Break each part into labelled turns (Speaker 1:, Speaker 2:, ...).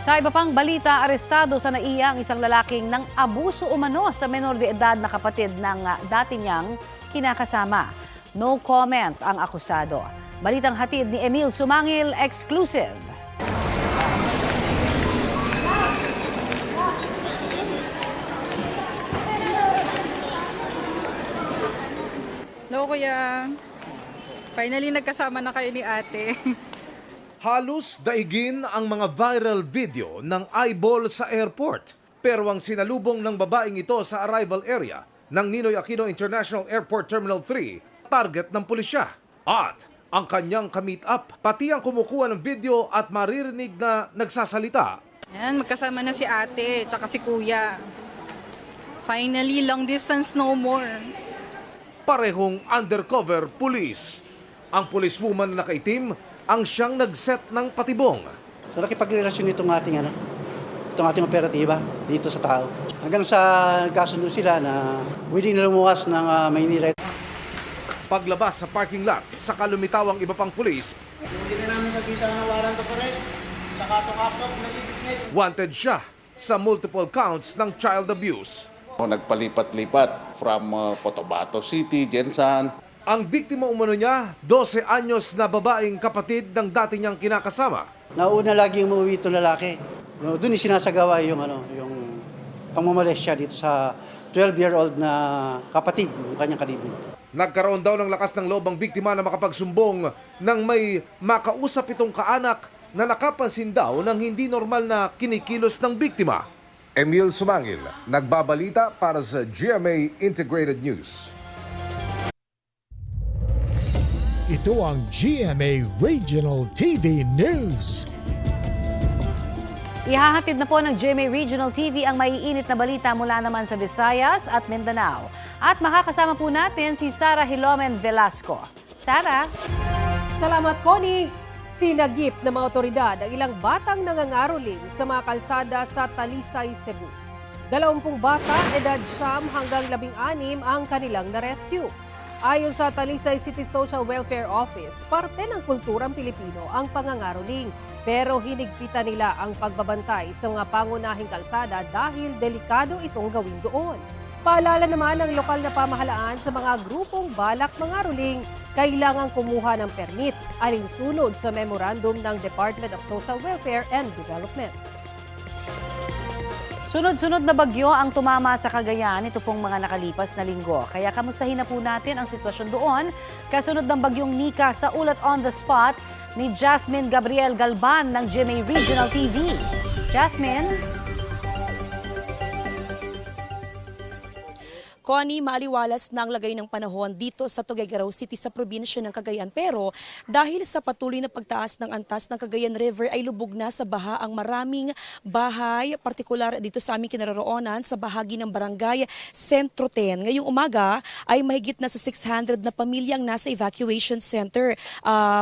Speaker 1: Sa iba pang balita, arestado sa NAIA ang isang lalaking nang abuso umano sa menor de edad na kapatid ng dati niyang kinakasama. No comment ang akusado. Balitang hatid ni Emil Sumangil, exclusive.
Speaker 2: Hello, kuya. Finally, nagkasama na kayo ni ate.
Speaker 3: Halos daigin ang mga viral video ng eyeball sa airport. Pero ang sinalubong ng babaeng ito sa arrival area ng Ninoy Aquino International Airport Terminal 3, target ng pulisya. At ang kanyang ka-meet up, pati ang kumukuha ng video at maririnig na nagsasalita.
Speaker 2: Ayan, magkasama na si ate, tsaka si kuya. Finally, long distance no more.
Speaker 3: Parehong undercover police. Ang policewoman na nakaitim ang siyang nag-set ng patibong.
Speaker 4: So nakipagrelasyon itong ating operatiba dito sa tao. Hanggang sa nagkasundo sila na willing na lumuwas ng Maynila.
Speaker 3: Paglabas sa parking lot, saka lumitaw ang iba pang pulis.
Speaker 4: Hindi na namin sa visa ng warrant of arrest sa kasong action of business.
Speaker 3: Wanted siya sa multiple counts ng child abuse.
Speaker 5: Nagpalipat-lipat from Cotabato City, Jensan.
Speaker 3: Ang biktima umano niya, 12 anyos na babaeng kapatid ng dati niyang kinakasama.
Speaker 4: Nauna lagi yung umuwi itong lalaki. Doon sinasagawa yung pamamolestya dito sa 12-year-old na kapatid ng kanyang kalibin.
Speaker 3: Nagkaroon daw ng lakas ng loob ang biktima na makapagsumbong nang may makausap itong kaanak na nakapansin daw ng hindi normal na kinikilos ng biktima. Emil Sumangil, nagbabalita para sa GMA Integrated News.
Speaker 6: Ito ang GMA Regional TV News.
Speaker 1: Ihahatid na po ng GMA Regional TV ang maiinit na balita mula naman sa Visayas at Mindanao. At makakasama po natin si Sara Hilomen Velasco. Sara?
Speaker 7: Salamat, Connie. Sinagip ng mga otoridad ang ilang batang nangangaroling sa mga kalsada sa Talisay, Cebu. 20 bata, edad 9 hanggang 16 ang kanilang na-rescue. Ayon sa Talisay City Social Welfare Office, parte ng kulturang Pilipino ang pangangaroling. Pero hinigpitan nila ang pagbabantay sa mga pangunahing kalsada dahil delikado itong gawin doon. Paalala naman ng lokal na pamahalaan sa mga grupong balak mangaroling, kailangang kumuha ng permit alinsunod sa memorandum ng Department of Social Welfare and Development.
Speaker 1: Sunod-sunod na bagyo ang tumama sa Cagayan ito pong mga nakalipas na linggo. Kaya kamustahin na po natin ang sitwasyon doon kasunod ng bagyong Nika sa ulat on the spot ni Jasmine Gabriel Galban ng GMA Regional TV. Jasmine?
Speaker 8: Connie, maaliwalas na ang lagay ng panahon dito sa Tuguegarao City sa probinsya ng Cagayan. Pero dahil sa patuloy na pagtaas ng antas ng Cagayan River ay lubog na sa baha ang maraming bahay, partikular dito sa aming kinaroroonan sa bahagi ng barangay Sentro 10. Ngayong umaga ay mahigit na sa 600 na pamilyang nasa evacuation center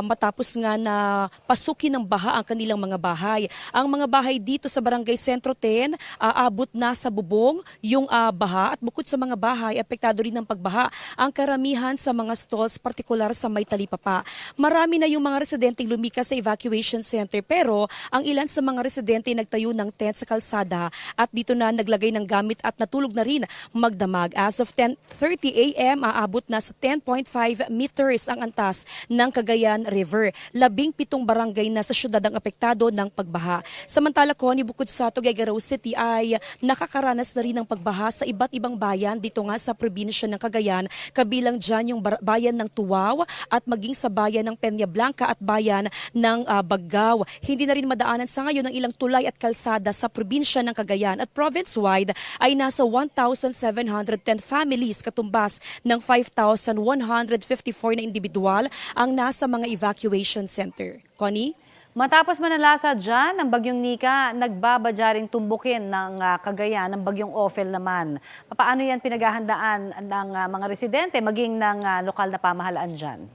Speaker 8: matapos nga na pasukin ng baha ang kanilang mga bahay. Ang mga bahay dito sa barangay Sentro 10 aabot na sa bubong yung baha at bukod sa mga bahay, apektado rin ng pagbaha ang karamihan sa mga stalls, partikular sa may talipapa. Marami na yung mga residenteng lumikas sa evacuation center pero ang ilan sa mga residente nagtayo ng tent sa kalsada at dito na naglagay ng gamit at natulog na rin magdamag. As of 10:30 a.m., aabot na sa 10.5 meters ang antas ng Cagayan River. 17 barangay na sa syudad ang apektado ng pagbaha. Samantala, Connie, bukod sa Tuguegarao City ay nakakaranas na rin ng pagbaha sa iba't ibang bayan dito nga sa probinsya ng Cagayan, kabilang dyan yung bayan ng Tuaw at maging sa bayan ng Peña Blanca at bayan ng Bagao. Hindi na rin madaanan sa ngayon ang ilang tulay at kalsada sa probinsya ng Cagayan at province-wide ay nasa 1,710 families katumbas ng 5,154 na individual ang nasa mga evacuation center. Connie?
Speaker 1: Matapos manalasa dyan ng bagyong Nika, nagbabadya ring tumbukin ng Cagayan ng bagyong Ophel naman. Paano yan pinaghahandaan ng mga residente maging ng lokal na pamahalaan dyan?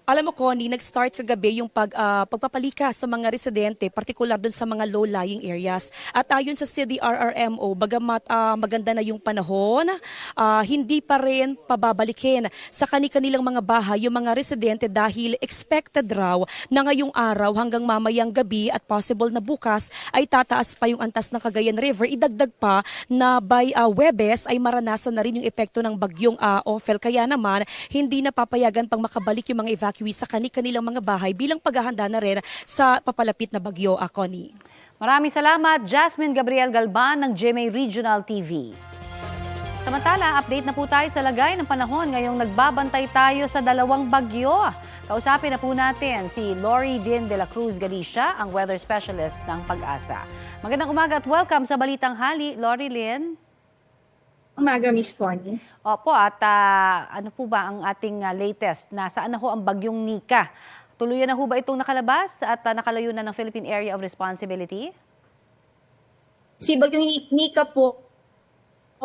Speaker 8: Alam mo, Connie, nag-start kagabi yung pagpapalika sa mga residente, partikular dun sa mga low-lying areas. At ayon sa CDRRMO, bagamat maganda na yung panahon, hindi pa rin pababalikin sa kanilang mga bahay yung mga residente dahil expected raw na ngayong araw hanggang mamayang gabi at possible na bukas ay tataas pa yung antas ng Cagayan River. Idagdag pa na by Webes ay maranasan na rin yung epekto ng bagyong Ophel. Kaya naman, hindi na papayagan pang makabalik yung mga evacuees sa kanilang mga bahay bilang paghahanda na rin sa papalapit na bagyo, Connie.
Speaker 1: Maraming salamat, Jasmine Gabriel Galban ng GMA Regional TV. Samantala, update na po tayo sa lagay ng panahon ngayong nagbabantay tayo sa dalawang bagyo. Kausapin na po natin si Lori Din de la Cruz Galicia, ang weather specialist ng Pag-asa. Magandang umaga at welcome sa Balitang Hali, Lori Lynn.
Speaker 9: Umaga, Miss Connie.
Speaker 1: Opo, at ano po ba ang ating latest? Nasaan na ho ang bagyong Nika? Tuluyan na ho ba itong nakalabas at nakalayo na ng Philippine Area of Responsibility?
Speaker 9: Si bagyong Nika po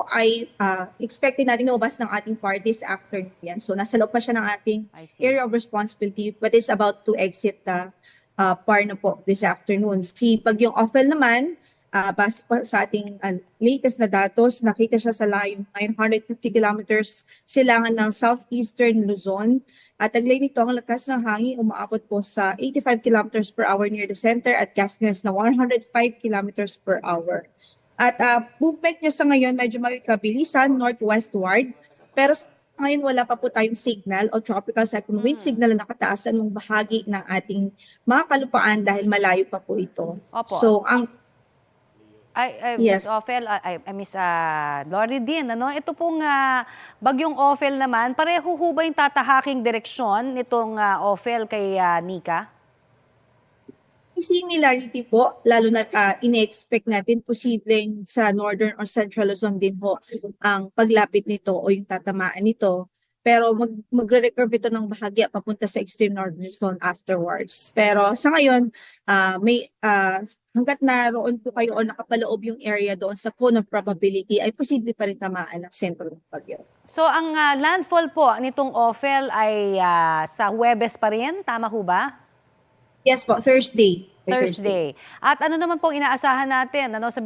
Speaker 9: ay expected natin na ubas ng ating part this afternoon. Yan. So nasa loob pa siya ng ating area of responsibility but is about to exit the part na po this afternoon. Si bagyong Ophel naman, base po sa ating latest na datos, nakita siya sa layong 950 kilometers silangan ng southeastern Luzon. At taglay nito ang lakas ng hangin umaabot po sa 85 kilometers per hour near the center at gustness na 105 kilometers per hour. At movement niya sa ngayon medyo magkabilisan northwestward, pero ngayon wala pa po tayong signal o tropical cyclone wind signal na nakataasan ng bahagi ng ating mga kalupaan dahil malayo pa po ito.
Speaker 1: Opo.
Speaker 9: So ang
Speaker 1: Miss
Speaker 9: Yes.
Speaker 1: Ophel, Miss Lori Din, ano? Ito pong bagyong Ophel naman, pareho ho ba yung tatahaking direksyon nitong Ophel kay Nika?
Speaker 9: similarity po, lalo na ine-expect natin posibleng sa Northern or Central Luzon din ho ang paglapit nito o yung tatamaan nito. Pero magre-recurve ito ng bahagya papunta sa extreme northern zone afterwards. Pero sa ngayon, hanggat naroon po kayo o nakapaloob yung area doon sa cone of probability, ay posible pa rin tamaan ng sentro ng bagyo.
Speaker 1: So ang landfall po nitong Ophel ay sa Huwebes pa rin, tama ho ba?
Speaker 9: Yes po, Thursday.
Speaker 1: At ano naman pong inaasahan natin sa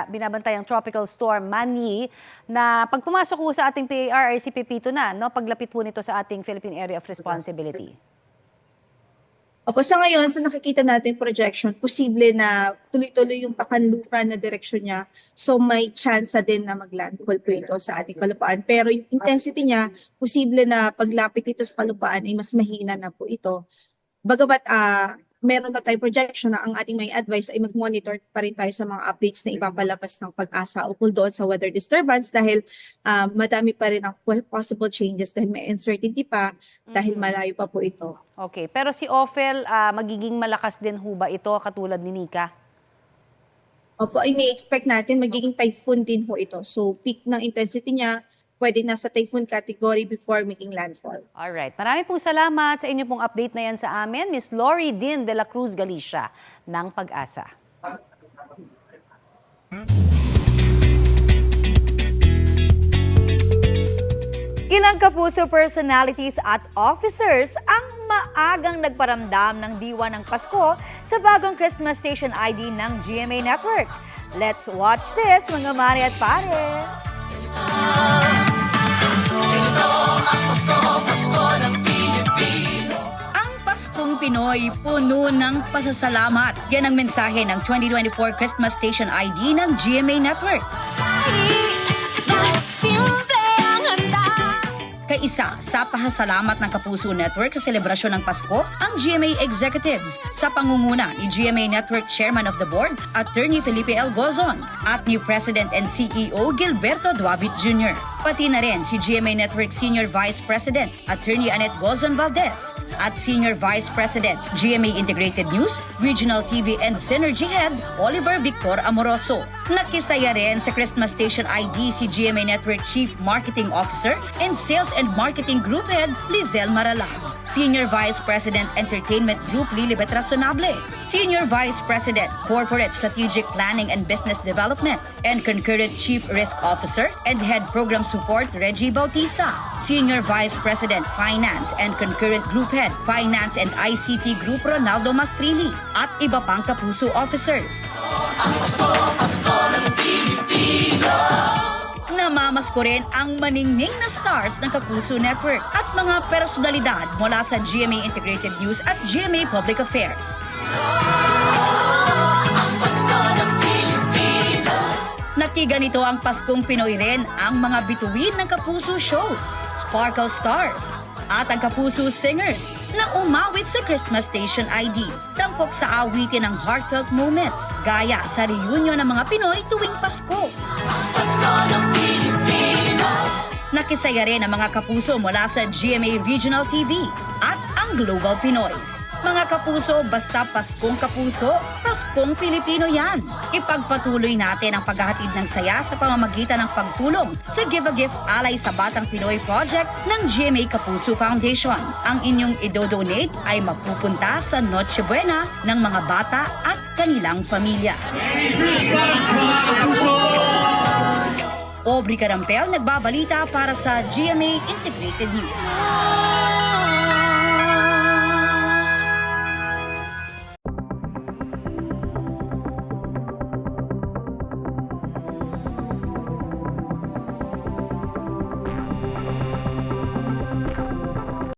Speaker 1: binabantayang tropical storm Manny na pag pumasok po sa ating PAR ay si Pepito na, paglapit po nito sa ating Philippine Area of Responsibility?
Speaker 9: Opo, sa ngayon, sa nakikita natin projection, posible na tuloy-tuloy yung pakanluran na direksyon niya. So may chance din na maglandfall po ito sa ating kalupaan. Pero yung intensity niya, posible na paglapit ito sa kalupaan ay mas mahina na po ito. Bagamat meron na tayong projection na ang ating may advice ay mag-monitor pa rin tayo sa mga updates na ipapalabas ng Pag-asa ukol doon sa weather disturbance dahil madami pa rin ang possible changes dahil may uncertainty pa dahil malayo pa po ito.
Speaker 1: Okay, pero si Ophel, magiging malakas din ho ba ito katulad ni Nika?
Speaker 9: Opo, ini-expect natin magiging typhoon din ho ito. So peak ng intensity niya, pwede nasa typhoon category before making landfall.
Speaker 1: Alright. Marami pong salamat sa inyo pong update na yan sa amin. Miss Lori Din de la Cruz Galicia ng Pag-asa.
Speaker 10: Ilang kapuso personalities at officers ang maagang nagparamdam ng diwa ng Pasko sa bagong Christmas Station ID ng GMA Network. Let's watch this, mga mare at pare!
Speaker 11: Ang Paskong Pinoy, puno ng pasasalamat. Yan ang mensahe ng 2024 Christmas Station ID ng GMA Network. Kaisa sa pasasalamat ng Kapuso Network sa selebrasyon ng Pasko, ang GMA Executives sa pangunguna ni GMA Network Chairman of the Board, Attorney Felipe L. Gozon, at new President and CEO Gilberto Duavit Jr. Pati na rin si GMA Network Senior Vice President, Attorney Annette Gozon Valdez, at Senior Vice President, GMA Integrated News, Regional TV and Synergy Head, Oliver Victor Amoroso. Nakisaya rin sa Christmas Station ID si GMA Network Chief Marketing Officer and Sales and Marketing Group Head, Lizelle Maralag. Senior Vice President Entertainment Group Lilibet Razonable, Senior Vice President Corporate Strategic Planning and Business Development and Concurrent Chief Risk Officer and Head Program Support Reggie Bautista, Senior Vice President Finance and Concurrent Group Head Finance and ICT Group Ronaldo Mastrilli at iba pang Kapuso officers. Namamasko rin ang maningning na stars ng Kapuso Network at mga personalidad mula sa GMA Integrated News at GMA Public Affairs. Nakiganito ang Paskong Pinoy rin ang mga bituin ng Kapuso shows, Sparkle Stars, at ang Kapuso Singers na umawit sa Christmas Station ID. Tampok sa awitin ng heartfelt moments, gaya sa reunion ng mga Pinoy tuwing Pasko. Nakisaya rin ang mga Kapuso mula sa GMA Regional TV at ang Global Pinoys. Mga Kapuso, basta Paskong Kapuso, Paskong Pilipino yan. Ipagpatuloy natin ang paghahatid ng saya sa pamamagitan ng pagtulong sa Give a Gift Alay sa Batang Pinoy Project ng GMA Kapuso Foundation. Ang inyong idodonate ay mapupunta sa Noche Buena ng mga bata at kanilang pamilya. Aubrey Carampel, nagbabalita para sa GMA Integrated News.